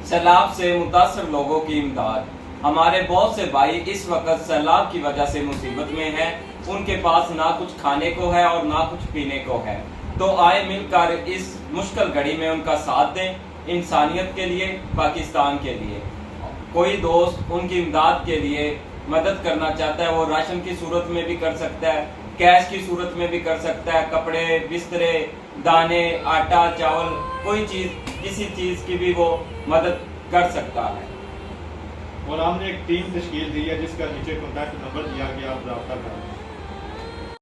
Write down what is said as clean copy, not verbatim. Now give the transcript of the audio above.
सैलाब से मुतासर लोगों की इमदाद। हमारे बहुत से भाई इस वक्त सैलाब की वजह से मुसीबत में हैं। उनके पास ना कुछ खाने को है और ना कुछ पीने को है। तो आए मिलकर इस मुश्किल घड़ी में उनका साथ दें, इंसानियत के लिए, पाकिस्तान के लिए। कोई दोस्त उनकी इमदाद के लिए मदद करना चाहता है, वो राशन की सूरत में भी कर सकता है, कैश की सूरत में भी कर सकता है, कपड़े, बिस्तरे, दाने, आटा, चावल, कोई चीज़, किसी चीज़ की भी वो मदद कर सकता है। और हमने एक टीम तश्कील दी है जिसका नीचे कॉन्टैक्ट नंबर दिया गया, आप रब्ता करें।